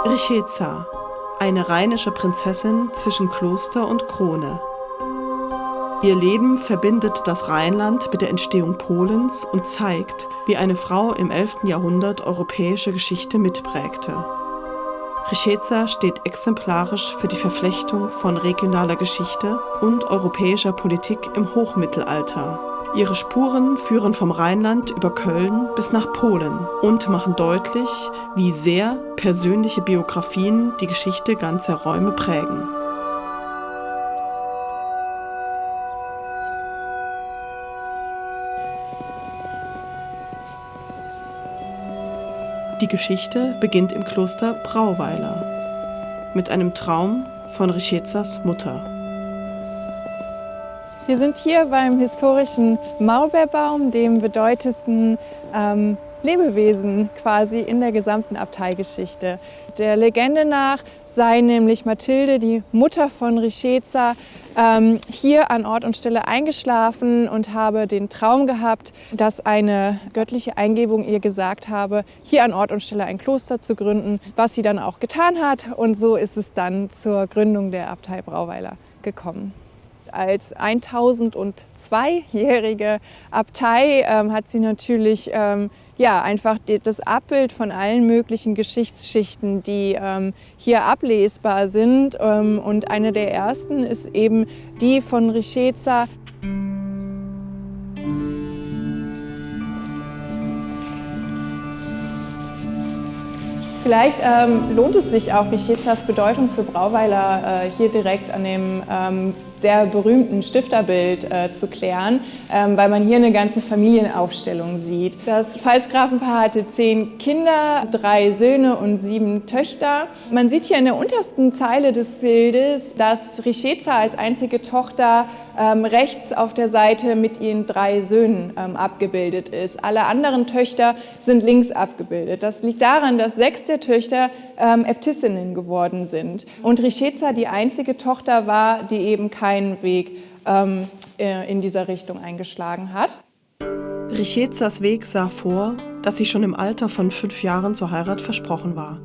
Richeza, eine rheinische Prinzessin zwischen Kloster und Krone. Ihr Leben verbindet das Rheinland mit der Entstehung Polens und zeigt, wie eine Frau im 11. Jahrhundert europäische Geschichte mitprägte. Richeza steht exemplarisch für die Verflechtung von regionaler Geschichte und europäischer Politik im Hochmittelalter. Ihre Spuren führen vom Rheinland über Köln bis nach Polen und machen deutlich, wie sehr persönliche Biografien die Geschichte ganzer Räume prägen. Die Geschichte beginnt im Kloster Brauweiler mit einem Traum von Richezas Mutter. Wir sind hier beim historischen Maulbeerbaum, dem bedeutendsten Lebewesen quasi in der gesamten Abteigeschichte. Der Legende nach sei nämlich Mathilde, die Mutter von Richeza, hier an Ort und Stelle eingeschlafen und habe den Traum gehabt, dass eine göttliche Eingebung ihr gesagt habe, hier an Ort und Stelle ein Kloster zu gründen, was sie dann auch getan hat. Und so ist es dann zur Gründung der Abtei Brauweiler gekommen. Als 1002-jährige Abtei hat sie natürlich einfach das Abbild von allen möglichen Geschichtsschichten, die hier ablesbar sind. Und eine der ersten ist eben die von Richeza. Vielleicht lohnt es sich auch, Richezas Bedeutung für Brauweiler hier direkt an dem sehr berühmten Stifterbild zu klären, weil man hier eine ganze Familienaufstellung sieht. Das Pfalzgrafenpaar hatte 10 Kinder, 3 Söhne und 7 Töchter. Man sieht hier in der untersten Zeile des Bildes, dass Richeza als einzige Tochter rechts auf der Seite mit ihren 3 Söhnen abgebildet ist. Alle anderen Töchter sind links abgebildet. Das liegt daran, dass 6 der Töchter Äbtissinnen geworden sind. Und Richeza die einzige Tochter war, die eben keinen Weg in dieser Richtung eingeschlagen hat. Richezas Weg sah vor, dass sie schon im Alter von 5 Jahren zur Heirat versprochen war.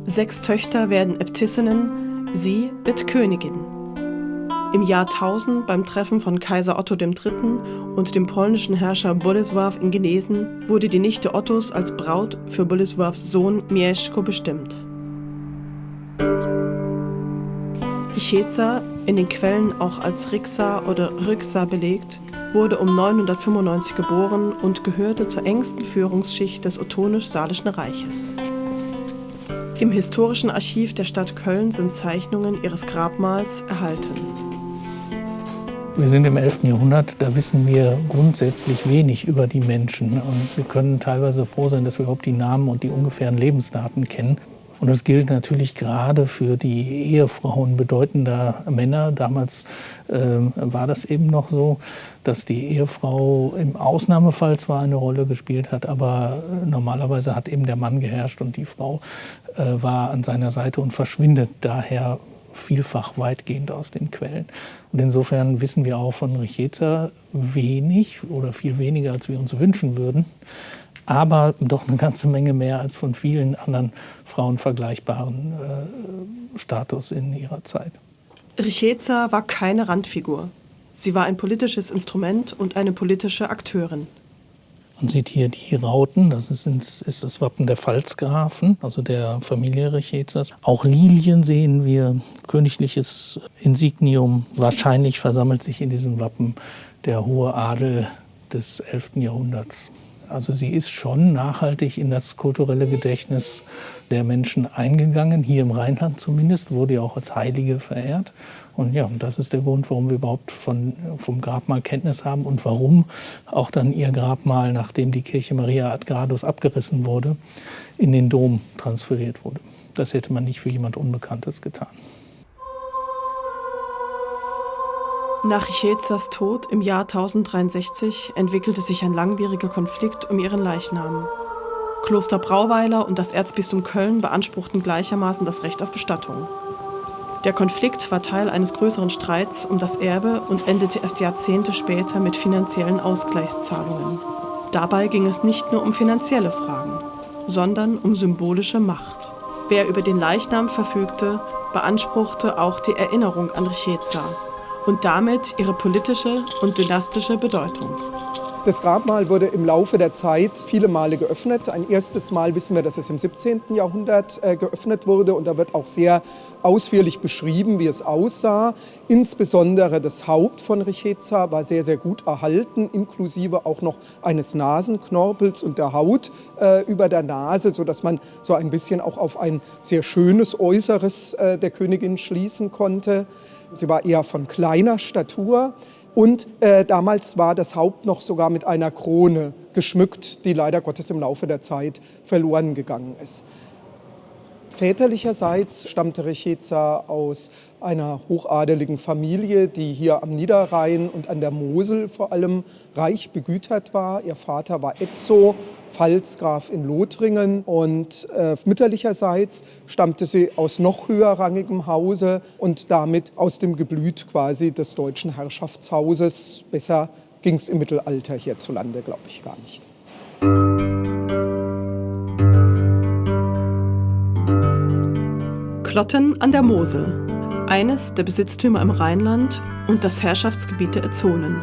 6 Töchter werden Äbtissinnen, sie wird Königin. Im Jahr 1000 beim Treffen von Kaiser Otto III. Und dem polnischen Herrscher Bolesław in Gnesen wurde die Nichte Ottos als Braut für Bolesławs Sohn Mieszko bestimmt. Richeza, in den Quellen auch als Rixa oder Ryxa belegt, wurde um 995 geboren und gehörte zur engsten Führungsschicht des Ottonisch-Salischen Reiches. Im historischen Archiv der Stadt Köln sind Zeichnungen ihres Grabmals erhalten. Wir sind im 11. Jahrhundert, da wissen wir grundsätzlich wenig über die Menschen. Und wir können teilweise froh sein, dass wir überhaupt die Namen und die ungefähren Lebensdaten kennen. Und das gilt natürlich gerade für die Ehefrauen bedeutender Männer. Damals war das eben noch so, dass die Ehefrau im Ausnahmefall zwar eine Rolle gespielt hat, aber normalerweise hat eben der Mann geherrscht und die Frau war an seiner Seite und verschwindet daher vielfach weitgehend aus den Quellen. Und insofern wissen wir auch von Richeza wenig oder viel weniger, als wir uns wünschen würden, aber doch eine ganze Menge mehr als von vielen anderen Frauen vergleichbaren Status in ihrer Zeit. Richeza war keine Randfigur. Sie war ein politisches Instrument und eine politische Akteurin. Man sieht hier die Rauten, das ist das Wappen der Pfalzgrafen, also der Familie Richezas. Auch Lilien sehen wir, königliches Insignium. Wahrscheinlich versammelt sich in diesem Wappen der hohe Adel des 11. Jahrhunderts. Also sie ist schon nachhaltig in das kulturelle Gedächtnis der Menschen eingegangen, hier im Rheinland zumindest, wurde ja auch als Heilige verehrt. Und ja, das ist der Grund, warum wir überhaupt vom Grabmal Kenntnis haben und warum auch dann ihr Grabmal, nachdem die Kirche Maria ad Gradus abgerissen wurde, in den Dom transferiert wurde. Das hätte man nicht für jemand Unbekanntes getan. Nach Richezas Tod im Jahr 1063 entwickelte sich ein langwieriger Konflikt um ihren Leichnam. Kloster Brauweiler und das Erzbistum Köln beanspruchten gleichermaßen das Recht auf Bestattung. Der Konflikt war Teil eines größeren Streits um das Erbe und endete erst Jahrzehnte später mit finanziellen Ausgleichszahlungen. Dabei ging es nicht nur um finanzielle Fragen, sondern um symbolische Macht. Wer über den Leichnam verfügte, beanspruchte auch die Erinnerung an Richeza und damit ihre politische und dynastische Bedeutung. Das Grabmal wurde im Laufe der Zeit viele Male geöffnet. Ein erstes Mal wissen wir, dass es im 17. Jahrhundert geöffnet wurde. Und da wird auch sehr ausführlich beschrieben, wie es aussah. Insbesondere das Haupt von Richeza war sehr, sehr gut erhalten, inklusive auch noch eines Nasenknorpels und der Haut über der Nase, sodass man so ein bisschen auch auf ein sehr schönes Äußeres der Königin schließen konnte. Sie war eher von kleiner Statur. Und damals war das Haupt noch sogar mit einer Krone geschmückt, die leider Gottes im Laufe der Zeit verloren gegangen ist. Väterlicherseits stammte Richeza aus einer hochadeligen Familie, die hier am Niederrhein und an der Mosel vor allem reich begütert war. Ihr Vater war Etzo, Pfalzgraf in Lothringen, und mütterlicherseits stammte sie aus noch höherrangigem Hause und damit aus dem Geblüt quasi des deutschen Herrschaftshauses. Besser ging es im Mittelalter hierzulande, glaube ich, gar nicht. Klotten an der Mosel, eines der Besitztümer im Rheinland und das Herrschaftsgebiet der Ezzonen.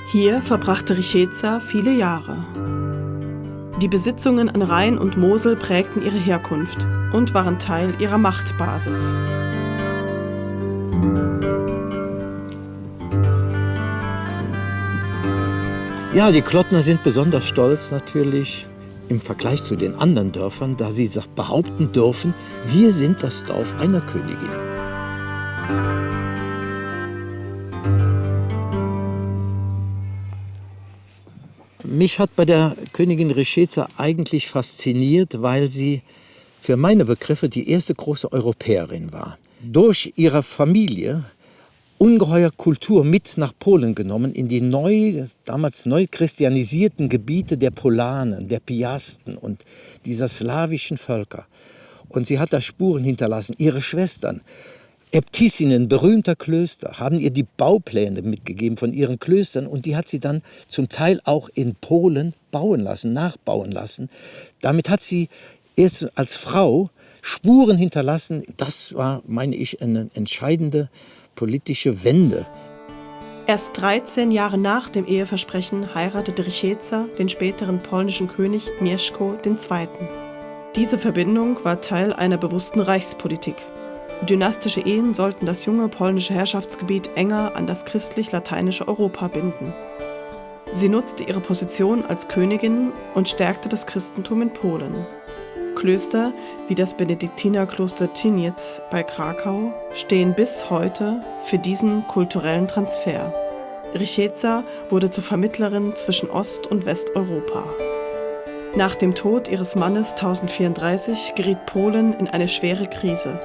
Hier verbrachte Richeza viele Jahre. Die Besitzungen an Rhein und Mosel prägten ihre Herkunft und waren Teil ihrer Machtbasis. Ja, die Klottner sind besonders stolz natürlich im Vergleich zu den anderen Dörfern, da sie behaupten dürfen, wir sind das Dorf einer Königin. Mich hat bei der Königin Richeza eigentlich fasziniert, weil sie für meine Begriffe die erste große Europäerin war. Durch ihre Familie ungeheuer Kultur mit nach Polen genommen, in die damals neu christianisierten Gebiete der Polanen, der Piasten und dieser slawischen Völker. Und sie hat da Spuren hinterlassen. Ihre Schwestern, Äbtissinnen berühmter Klöster, haben ihr die Baupläne mitgegeben von ihren Klöstern, und die hat sie dann zum Teil auch in Polen nachbauen lassen. Damit hat sie erst als Frau Spuren hinterlassen. Das war, meine ich, eine entscheidende politische Wende. Erst 13 Jahre nach dem Eheversprechen heiratete Richeza den späteren polnischen König Mieszko II. Diese Verbindung war Teil einer bewussten Reichspolitik. Dynastische Ehen sollten das junge polnische Herrschaftsgebiet enger an das christlich-lateinische Europa binden. Sie nutzte ihre Position als Königin und stärkte das Christentum in Polen. Klöster wie das Benediktinerkloster Tyniec bei Krakau stehen bis heute für diesen kulturellen Transfer. Richeza wurde zur Vermittlerin zwischen Ost- und Westeuropa. Nach dem Tod ihres Mannes 1034 geriet Polen in eine schwere Krise.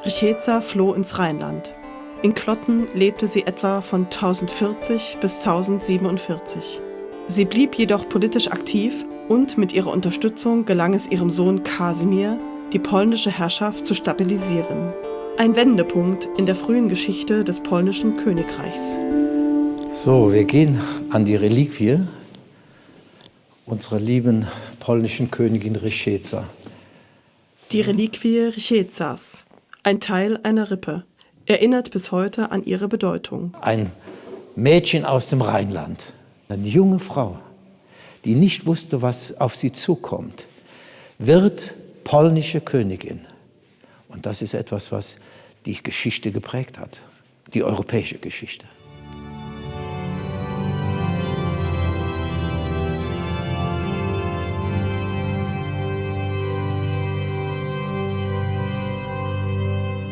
Richeza floh ins Rheinland. In Klotten lebte sie etwa von 1040 bis 1047. Sie blieb jedoch politisch aktiv, und mit ihrer Unterstützung gelang es ihrem Sohn Kasimir, die polnische Herrschaft zu stabilisieren. Ein Wendepunkt in der frühen Geschichte des polnischen Königreichs. So, wir gehen an die Reliquie unserer lieben polnischen Königin Richeza. Die Reliquie Richezas, ein Teil einer Rippe, erinnert bis heute an ihre Bedeutung. Ein Mädchen aus dem Rheinland, eine junge Frau, die nicht wusste, was auf sie zukommt, wird polnische Königin. Und das ist etwas, was die Geschichte geprägt hat, die europäische Geschichte.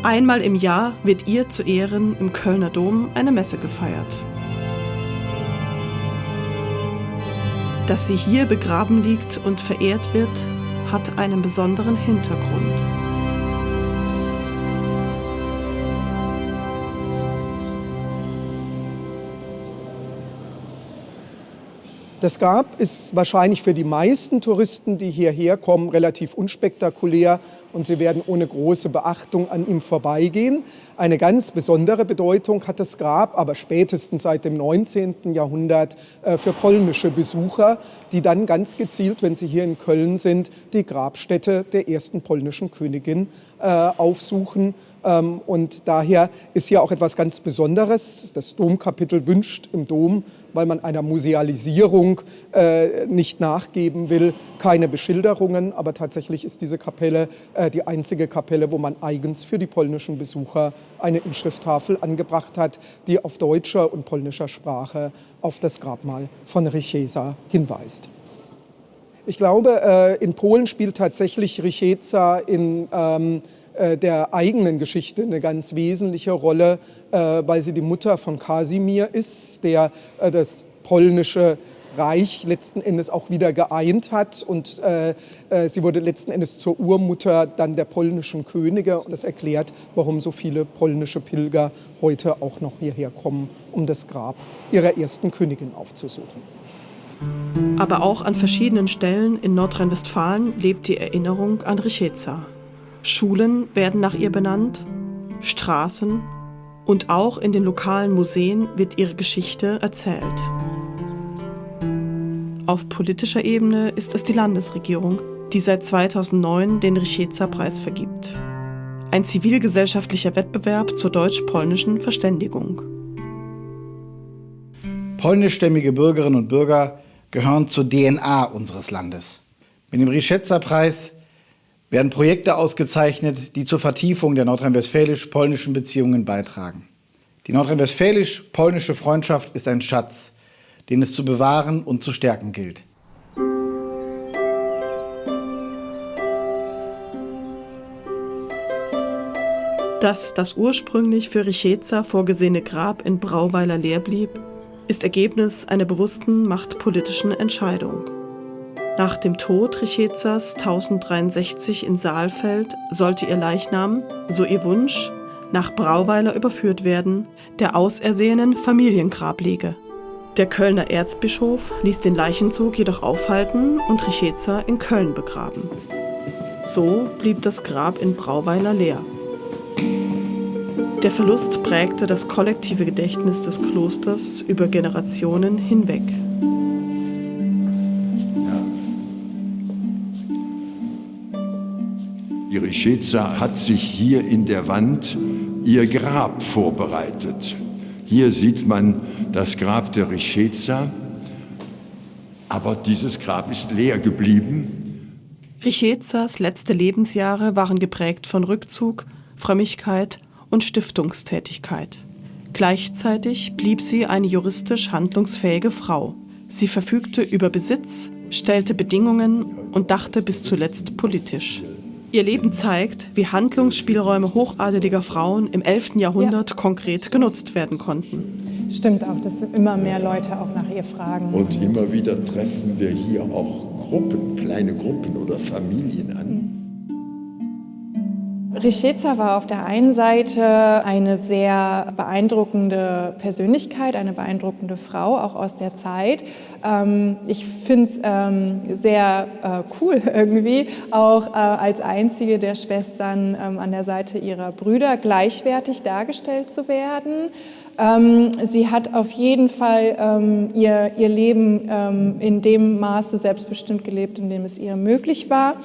Einmal im Jahr wird ihr zu Ehren im Kölner Dom eine Messe gefeiert. Dass sie hier begraben liegt und verehrt wird, hat einen besonderen Hintergrund. Das Grab ist wahrscheinlich für die meisten Touristen, die hierher kommen, relativ unspektakulär und sie werden ohne große Beachtung an ihm vorbeigehen. Eine ganz besondere Bedeutung hat das Grab, aber spätestens seit dem 19. Jahrhundert für polnische Besucher, die dann ganz gezielt, wenn sie hier in Köln sind, die Grabstätte der ersten polnischen Königin aufsuchen. Und daher ist hier auch etwas ganz Besonderes. Das Domkapitel wünscht im Dom, weil man einer Musealisierung nicht nachgeben will, keine Beschilderungen. Aber tatsächlich ist diese Kapelle die einzige Kapelle, wo man eigens für die polnischen Besucher eine Inschrifttafel angebracht hat, die auf deutscher und polnischer Sprache auf das Grabmal von Rycheza hinweist. Ich glaube, in Polen spielt tatsächlich Rycheza in der eigenen Geschichte eine ganz wesentliche Rolle, weil sie die Mutter von Kasimir ist, der das polnische Reich letzten Endes auch wieder geeint hat. Und sie wurde letzten Endes zur Urmutter dann der polnischen Könige. Und das erklärt, warum so viele polnische Pilger heute auch noch hierher kommen, um das Grab ihrer ersten Königin aufzusuchen. Aber auch an verschiedenen Stellen in Nordrhein-Westfalen lebt die Erinnerung an Rycheza. Schulen werden nach ihr benannt, Straßen und auch in den lokalen Museen wird ihre Geschichte erzählt. Auf politischer Ebene ist es die Landesregierung, die seit 2009 den Rycheza-Preis vergibt. Ein zivilgesellschaftlicher Wettbewerb zur deutsch-polnischen Verständigung. Polnischstämmige Bürgerinnen und Bürger gehören zur DNA unseres Landes. Mit dem Rycheza-Preis werden Projekte ausgezeichnet, die zur Vertiefung der nordrhein-westfälisch-polnischen Beziehungen beitragen. Die nordrhein-westfälisch-polnische Freundschaft ist ein Schatz, den es zu bewahren und zu stärken gilt. Dass das ursprünglich für Rycheza vorgesehene Grab in Brauweiler leer blieb, ist Ergebnis einer bewussten machtpolitischen Entscheidung. Nach dem Tod Rychezas 1063 in Saalfeld sollte ihr Leichnam, so ihr Wunsch, nach Brauweiler überführt werden, der ausersehenen Familiengrablege. Der Kölner Erzbischof ließ den Leichenzug jedoch aufhalten und Rycheza in Köln begraben. So blieb das Grab in Brauweiler leer. Der Verlust prägte das kollektive Gedächtnis des Klosters über Generationen hinweg. Die Rycheza hat sich hier in der Wand ihr Grab vorbereitet. Hier sieht man das Grab der Rycheza, aber dieses Grab ist leer geblieben. Rychezas letzte Lebensjahre waren geprägt von Rückzug, Frömmigkeit und Stiftungstätigkeit. Gleichzeitig blieb sie eine juristisch handlungsfähige Frau. Sie verfügte über Besitz, stellte Bedingungen und dachte bis zuletzt politisch. Ihr Leben zeigt, wie Handlungsspielräume hochadeliger Frauen im 11. Jahrhundert konkret genutzt werden konnten. Stimmt auch, dass immer mehr Leute auch nach ihr fragen. Und immer wieder treffen wir hier auch Gruppen, kleine Gruppen oder Familien an. Rycheza war auf der einen Seite eine sehr beeindruckende Persönlichkeit, eine beeindruckende Frau, auch aus der Zeit. Ich finde es sehr cool irgendwie, auch als einzige der Schwestern an der Seite ihrer Brüder gleichwertig dargestellt zu werden. Sie hat auf jeden Fall ihr Leben in dem Maße selbstbestimmt gelebt, in dem es ihr möglich war.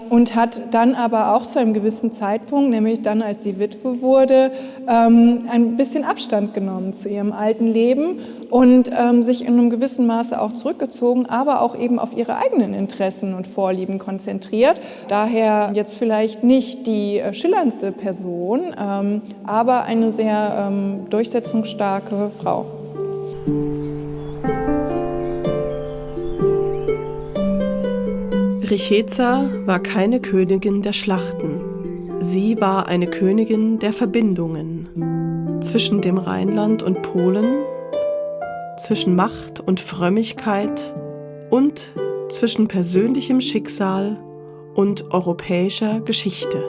Und hat dann aber auch zu einem gewissen Zeitpunkt, nämlich dann, als sie Witwe wurde, ein bisschen Abstand genommen zu ihrem alten Leben und sich in einem gewissen Maße auch zurückgezogen, aber auch eben auf ihre eigenen Interessen und Vorlieben konzentriert. Daher jetzt vielleicht nicht die schillerndste Person, aber eine sehr durchsetzungsstarke Frau. Rycheza war keine Königin der Schlachten. Sie war eine Königin der Verbindungen. Zwischen dem Rheinland und Polen, zwischen Macht und Frömmigkeit und zwischen persönlichem Schicksal und europäischer Geschichte.